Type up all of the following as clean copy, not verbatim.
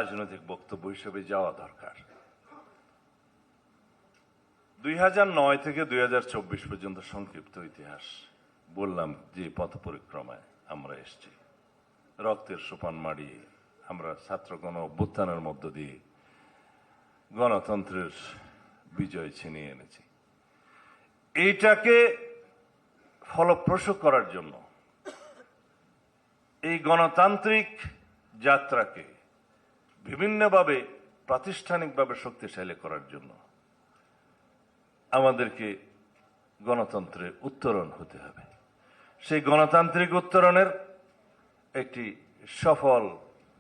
রাজনৈতিক বক্তব্য হিসেবে যাওয়া দরকার। 2009 থেকে 2024 পর্যন্ত সংক্ষিপ্ত ইতিহাস বললাম, যে পথ পরিক্রমায় আমরা এসেছি, রক্তের সোপান মাড়িয়ে আমরা ছাত্র গণ অভ্যুত্থানের মধ্য দিয়ে গণতন্ত্রের বিজয় ছিনিয়ে এনেছি। এইটাকে ফলপ্রসূ করার জন্য, এই গণতান্ত্রিক যাত্রাকে বিভিন্নভাবে প্রাতিষ্ঠানিকভাবে শক্তিশালী করার জন্য আমাদেরকে গণতন্ত্রে উত্তরণ হতে হবে। সেই গণতান্ত্রিক উত্তরণের একটি সফল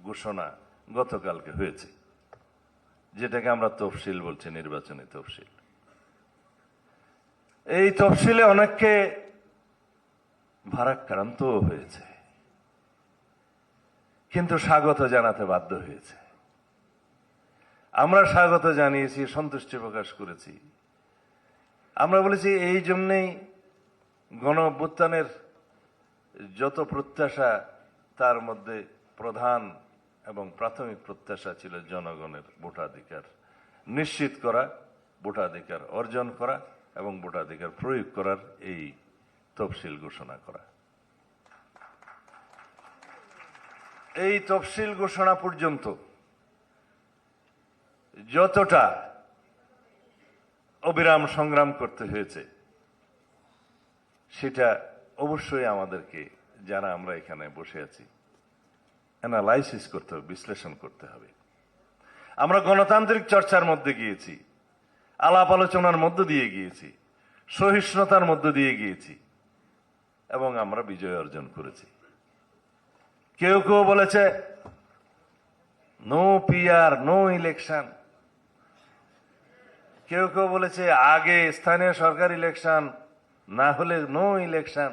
ঘোষণা গতকালকে হয়েছে, যেটাকে আমরা তফসিল বলছি, নির্বাচনী তফসিল। এই তফসিলে অনেককে ভারাক্রান্ত হয়েছে, কিন্তু স্বাগত জানাতে বাধ্য হয়েছে। আমরা স্বাগত জানিয়েছি, সন্তুষ্টি প্রকাশ করেছি। আমরা বলেছি এই জন্যেই গণ অভ্যুত্থানের যত প্রত্যাশা, তার মধ্যে প্রধান এবং প্রাথমিক প্রত্যাশা ছিল জনগণের ভোটাধিকার নিশ্চিত করা, ভোটাধিকার অর্জন করা এবং ভোটাধিকার প্রয়োগ করার এই তফসিল ঘোষণা করা। এই তফসিল ঘোষণা পর্যন্ত যতটা অবিরাম সংগ্রাম করতে হয়েছে, সেটা অবশ্যই আমাদেরকে, যারা আমরা এখানে বসে আছি, অ্যানালাইসিস করতে হবে, বিশ্লেষণ করতে হবে। আমরা গণতান্ত্রিক চর্চার মধ্যে গিয়েছি, আলাপ আলোচনার মধ্য দিয়ে গিয়েছি, সহিষ্ণুতার মধ্য দিয়ে গিয়েছি এবং আমরা বিজয় অর্জন করেছি। কেউ কেউ বলেছে নো পিআর, নো ইলেকশন। কেউ কেউ বলেছে আগে স্থানীয় সরকার ইলেকশন, না হলে নো ইলেকশন।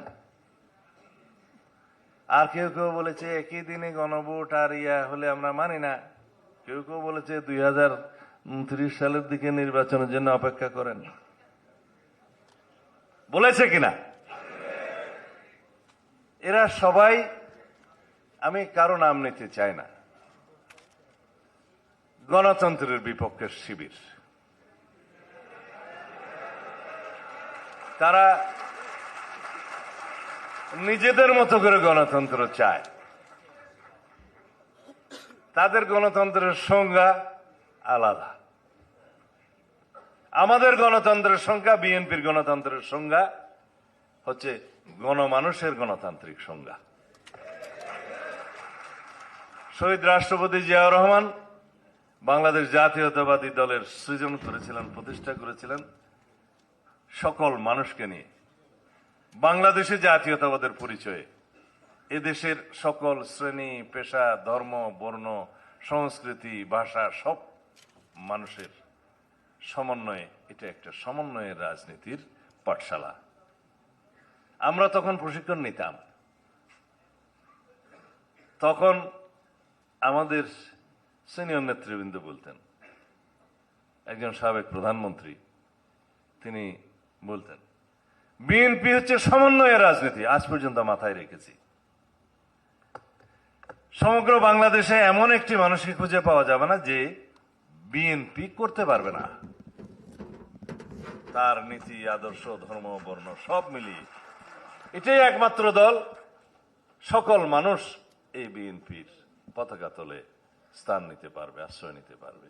আর কেউ কেউ বলেছে একই দিনে গণভোট আর হলে আমরা মানি না। কেউ কেউ বলেছে 2029 সালের দিকে নির্বাচনের জন্য অপেক্ষা করেন। বলেছে কিনা? এরা সবাই, আমি কারো নাম নিতে চাই না, গণতন্ত্রের বিপক্ষের শিবির। তারা নিজেদের মতো করে গণতন্ত্র চায়। তাদের গণতন্ত্রের সংজ্ঞা আলাদা। আমাদের গণতন্ত্রের সংজ্ঞা, বিএনপির গণতন্ত্রের সংজ্ঞা হচ্ছে গণমানুষের গণতান্ত্রিক সংজ্ঞা। শহীদ রাষ্ট্রপতি জিয়াউর রহমান বাংলাদেশ জাতীয়তাবাদী দলের সৃজন করেছিলেন, প্রতিষ্ঠা করেছিলেন সকল মানুষকে নিয়ে। বাংলাদেশে জাতীয়তাবাদের পরিচয়ে এদেশের সকল শ্রেণী, পেশা, ধর্ম, বর্ণ, সংস্কৃতি, ভাষা, সব মানুষের সমন্বয়ে, এটা একটা সমন্বয়ের রাজনীতির পাঠশালা। আমরা তখন প্রশিক্ষণ নিতাম। তখন আমাদের সিনিয়র নেতৃবৃন্দ বলতেন, একজন সাবেক প্রধানমন্ত্রী, তিনি বলতেন বিএনপি হচ্ছে সমন্বয়ের রাজনীতি। আজ পর্যন্ত মাথায় রেখেছি। সমগ্র বাংলাদেশে এমন একটি মানুষকে খুঁজে পাওয়া যাবে না যে বিএনপি করতে পারবে না। তার নীতি, আদর্শ, ধর্ম, বর্ণ সব মিলিয়ে এটাই একমাত্র দল, সকল মানুষ এই বিএনপির পতাকা তলে স্থান নিতে পারবে, আশ্রয় নিতে পারবে।